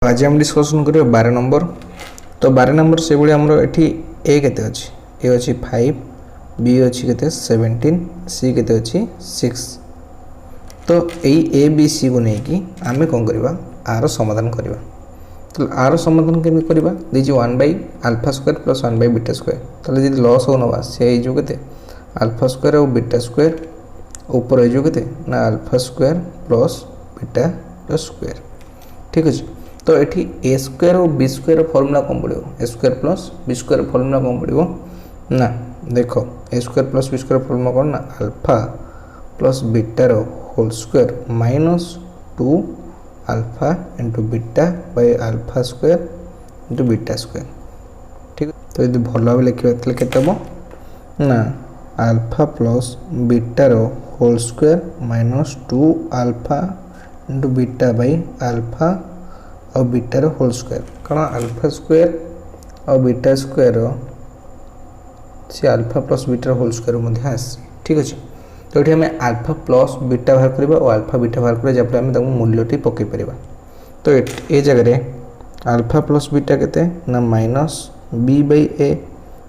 आज हम डिस्कसन करिया 12 नंबर। तो 12 नंबर से भाई हमरो एठी ए केते अछि, ए अछि 5, बी अछि केते 17, सी केते अछि 6। तो एई ए बी सी को नै कि आमे कोन करबा आर समाधान करबा। तो आर समाधान केमि करबा दिजि 1 by alpha square plus 1 by beta square. तले जदि लॉस हो नबा से जो केते अल्फा स्क्वायर और बीटा स्क्वायर ऊपर जो केते ना alpha square plus beta square. ठीक अछि। तो एठी ए स्क्वायर और बी स्क्वायर फॉर्मूला कौन पड़ो, A square plus B square formula कौन पड़ो ना देखो A square plus B square formula कौन ना अल्फा प्लस बीटा रो whole square minus 2 alpha into beta by alpha square into beta square. ठीक। तो यदि भल भाव लिखा तो केते हम ना अल्फा प्लस बीटा रो whole square minus 2 alpha into beta by alpha और बीटा रो होल स्क्वायर। कारण अल्फा स्क्वायर और बीटा स्क्वायर से alpha plus beta whole square मध्य आस। ठीक अच्छे। तो ये हमें अल्फा प्लस बीटा बाहर करबा और अल्फा बीटा बाहर करबा जब हम मूल्यटी पकई परिबा। तो ये जगह अल्फा प्लस बीटा केते ना माइनस बी बाय ए।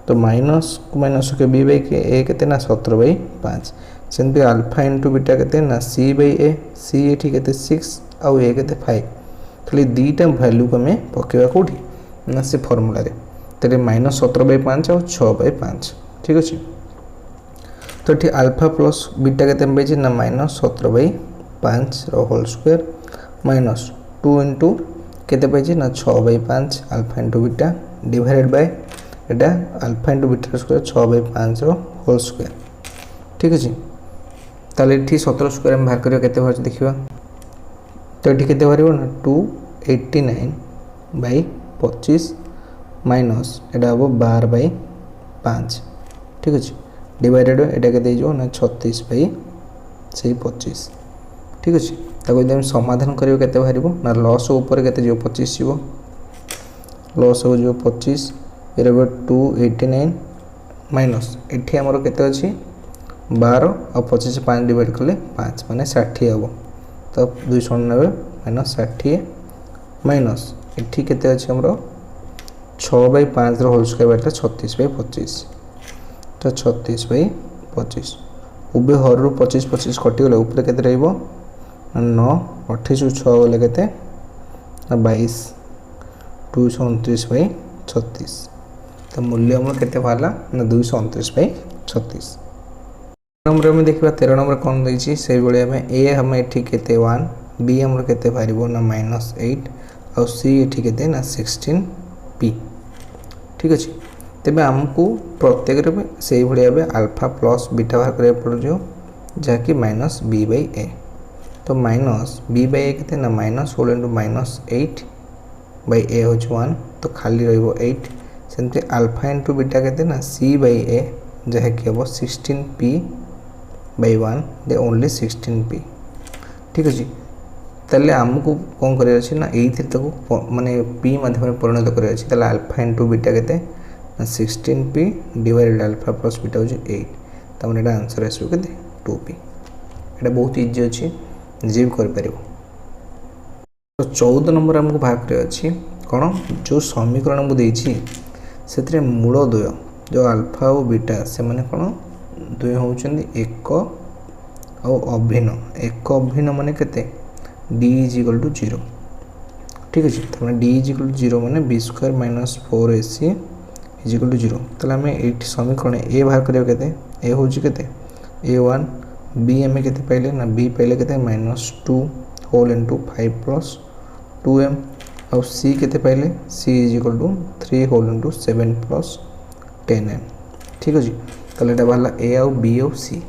तो माइनस माइनस के बी बाय के ए केते ना 17 बाय 5। सेमती अल्फा इंटू बीटा केते ना सी बाय ए, सी एठी केते 6 और ए केते 5। खाली दीटा वैल्यू को हमें पकेवा कोठी ना से फार्मूला रे। तले माइनस 17 बाय 5 और 6 बाय 5। ठीक अछि। तो ये अल्फा प्लस बीटा केते पाइछि ना minus 17 by 5 rho whole square minus 2 into केते पाइछि ना 6 by 5 alpha into beta divided by एटा alpha into beta square 6 by 5 rho whole square. ठीक अछि। ताले एठी 17 स्क्वायर हम बाहर करियो केते बाहर देखिबा। तो एठी केते बाहरिबो ना 289 बाय 25 माइनस एटा हो 12 बाय 5। ठीक अछि। डिवाइडेड एटा केते जो ना 36 बाय से 25। ठीक अछि। ताको जदि हम समाधान करियो केते बाहरिबो ना लॉस ऊपर केते जो 25 जीवो, लॉस हो जो 25 एरबो 289 माइनस एठी हमरो केते अछि 12 और 25 से 5 डिवाइड कले 5 माने 60 हबो। तो 290 माइनस 60 माइनस एठी केते अछि हमरो 6 by 5 rho whole square Bata 36 bye 25। तो 36 बाय 25 उबे हर रो 25 25 कटि गले ऊपर केते रहइबो 9 28 6 गले केते 22 229 बाय 36। तो मूल्य हमर केते भाला ना 229 बाय 36। नंबर में देखिबा 13 नंबर कोन दैछि से बळे हमें ए हमें एठी केते 1, बी हमर केते भारिबो ना -8 और सी एठी केते ना 16 पी। ठीक अछि। तबे हमकु प्रत्येक रे सेही भळे हबे अल्फा प्लस बीटा बाहर करे पड़जो जा कि माइनस बी बाय ए। तो माइनस बी बाय ए केते ना minus whole into -8 by A हो 1। तो खाली रहइबो 8। सेमते अल्फा इनटू बीटा केते ना सी बाय ए जा कि हबो 16 पी बाय 1 दे ओनली 16 पी। ठीक अछि। तले हमकु कोन करे अछि ना एथि तको माने पी माध्यम रे परिणत करे अछि। तले अल्फा इनटू बीटा केते ना 16 P divided alpha plus beta हो 8। तमने एटा आंसर आसो केते 2 पी। एटा बहुत इजी अछि, जे कर परिबो। तो 14 नंबर हमकु भाग करे अछि कोन जो समीकरण हमकु देछि सेतरे मूल द्वय जो अल्फा और बीटा से माने कोन द्वय होउचंदी एक और अभिन्न। एक अभिन्न माने केते d = 0। ठीक अछि। तमने d = 0 माने b स्क्वायर माइनस 4ac = 0। तले हमें एठी समीकरण a बाहर करियो केते a होउची केते a1 b हमें केते पाइले ना b पाइले केते -2 होल इनटू 5 प्लस 2m और c केते पाइले c = 3 whole into 7 plus 10m। ठीक अछि। तले एटा बाहला a और b और c।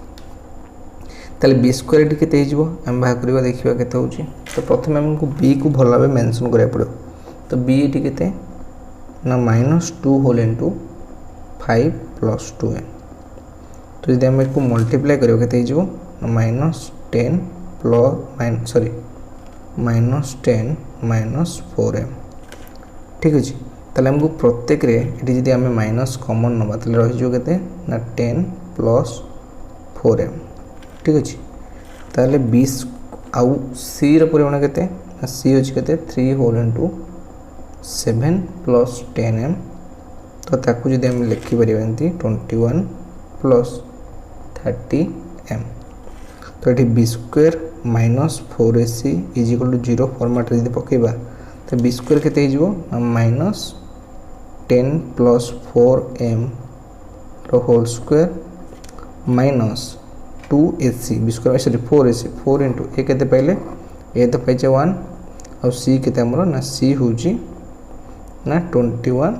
तले b स्क्वायर एटी केते हिजबो हम बाहर करबा देखिबा केते होउची। तो प्रथमे हमकु b को भल भाबे मेंशन करिया पड़ो। तो b एटी केते ना -2 होल इनटू 5 प्लस 2m। तो यदि हम इसको मल्टीप्लाई करियो केते हिजबो -10 प्लस -10 माइनस 4m। ठीक अछि। तले हमकु प्रत्येक रे एटी यदि हम माइनस कॉमन नबा तले रहि जो केते ना 10 प्लस 4m। ठीक अछि। ताले 20 आउ c रो परिमाण केते c अछि केते 3 होल इनटू 7 प्लस 10m तो ताकू जदि आम लिखिपर 21 प्लस 30m तो ये B square minus 4ac is equal to 0 format जब पकेबा तो बी स्क्वायर केते हो minus 10 plus 4m whole square minus 2ac B square sorry 4ac 4 into A केते पहले ए तो पाइचे 1 और सी केते हमरो ना सी होची ना 21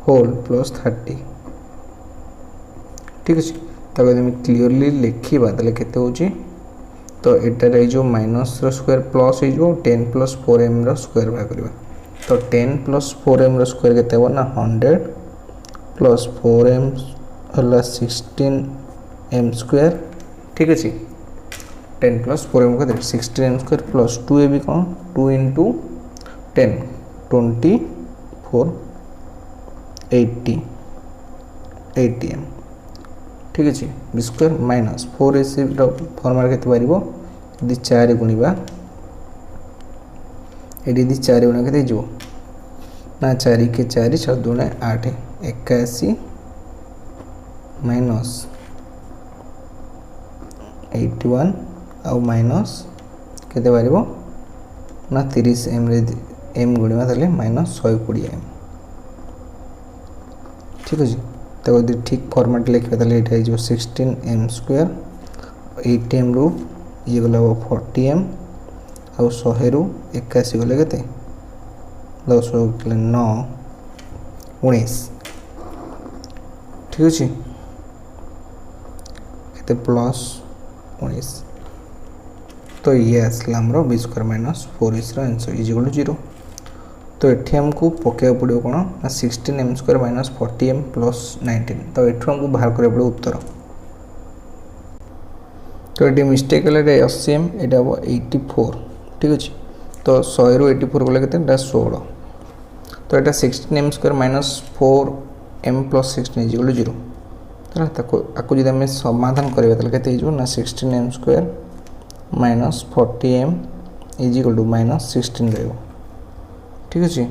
होल प्लस 30 ठीक अच्छे तक क्लीयरली लिखा तेल के तो एटार जो माइनस स्क्वायर प्लस हो 10 प्लस 4m स्क्वायर बाहर करवा तो 10 प्लस 4m स्क्वायर के ना 100 प्लस 4m है 16m स्क्वायर ठीक अच्छे 10 प्लस 4m को 16m स्क्वायर प्लस 2 भी कौन 2 इंटू 10 24 80m ठीक अच्छे B square minus 4ac formula के यदि 4 गुणा ये 4 गुणा के ना 4 के 4 4 दूना 8 81 माइनस 81 आउ माइनस के ना 30m एम गुणा तेल माइनस 120m ठीक अच्छे तो यदि ठीक फॉर्मेट लिखा तेल ये 16m स्क्वायर 80m रु ये गला 40m आउ 100 रु 81 गले के 10 9 19 ठीक अच्छे के प्लस 19 तो ये आसला आमर B square minus 4ac answer is equal to 0 तो ये आमको पकेवा पड़ो कौन ना 16m square minus 40m plus 19 तो ये आमको बाहर करा पड़ो उत्तर तो ये मिस्टेक है 80m यहाँ हम 84 ठीक अच्छे तो 100 रु 84 गले के 16 तो यहाँ 16m square minus 4m plus 16 is equal to 0 तो आपको जब आम समाधान करें तो के ना 16m square minus 40m is equal to minus 16 रहा ठीक अच्छे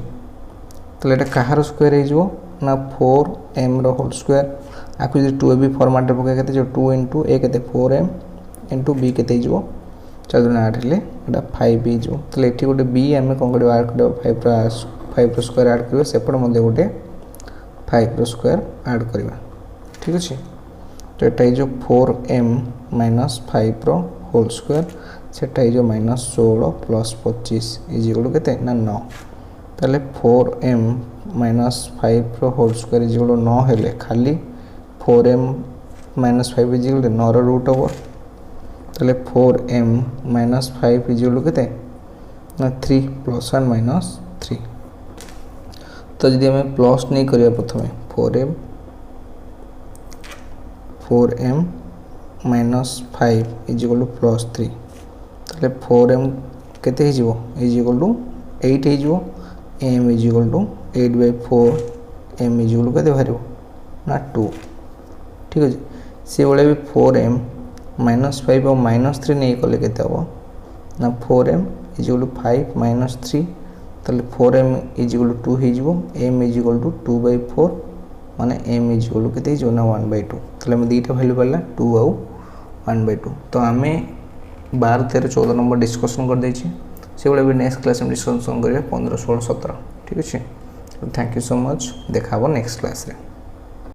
तो ये कहार स्क्वायर हो ना 4m होल स्क्वायर आपको जो 2ab फॉर्मेट पकड़ के 2 इंटू ए के 4m इंटू बी के 4 दूना 8 हेल्ले 5 हो तो ये गोटे बी आम कौन कर आड कर 5 स्क्वायर आड कर सेपटे गोटे 5 स्क्वायर आड करवा ठीक अच्छे तो ये जो 4m माइनस 5 होल स्क्वायर से जो माइनस 16 प्लस 25 इज इक्वल के 9 ताले 4m minus 5 whole square is equal 9 हेले खाली 4m minus 5 is equal 9 root हम ताले 4m माइनस 5 इज इक्वल के 3 प्लस 1 माइनस 3 तो जब आम प्लस नहीं करिया प्रथम 4m minus 5 is equal plus 3 ताले 4m केते इज इक्वल टू 8 हो m is equal to 8/4 m is equal के बाहर ना 2 ठीक अच्छे से भाई भी 4m माइनस 5 और माइनस 3 नहीं कले के ना 4m is equal to 5 minus 3 ताले 4m इज इक्वल टू 2 हो m इज इक्वल टू 2/4 माने m इज इक्वल के ना 1/2 ताले हम दुईटा वैल्यू पड़ा 2 आउ 1/2 तो आम 12 13 14 नंबर डिस्कसन कर देछि से भी नेक्स्ट क्लास में डिस्कसन करेंगे 15 16 17 ठीक अच्छे थैंक यू सो मच देखा नेक्स्ट क्लास रे।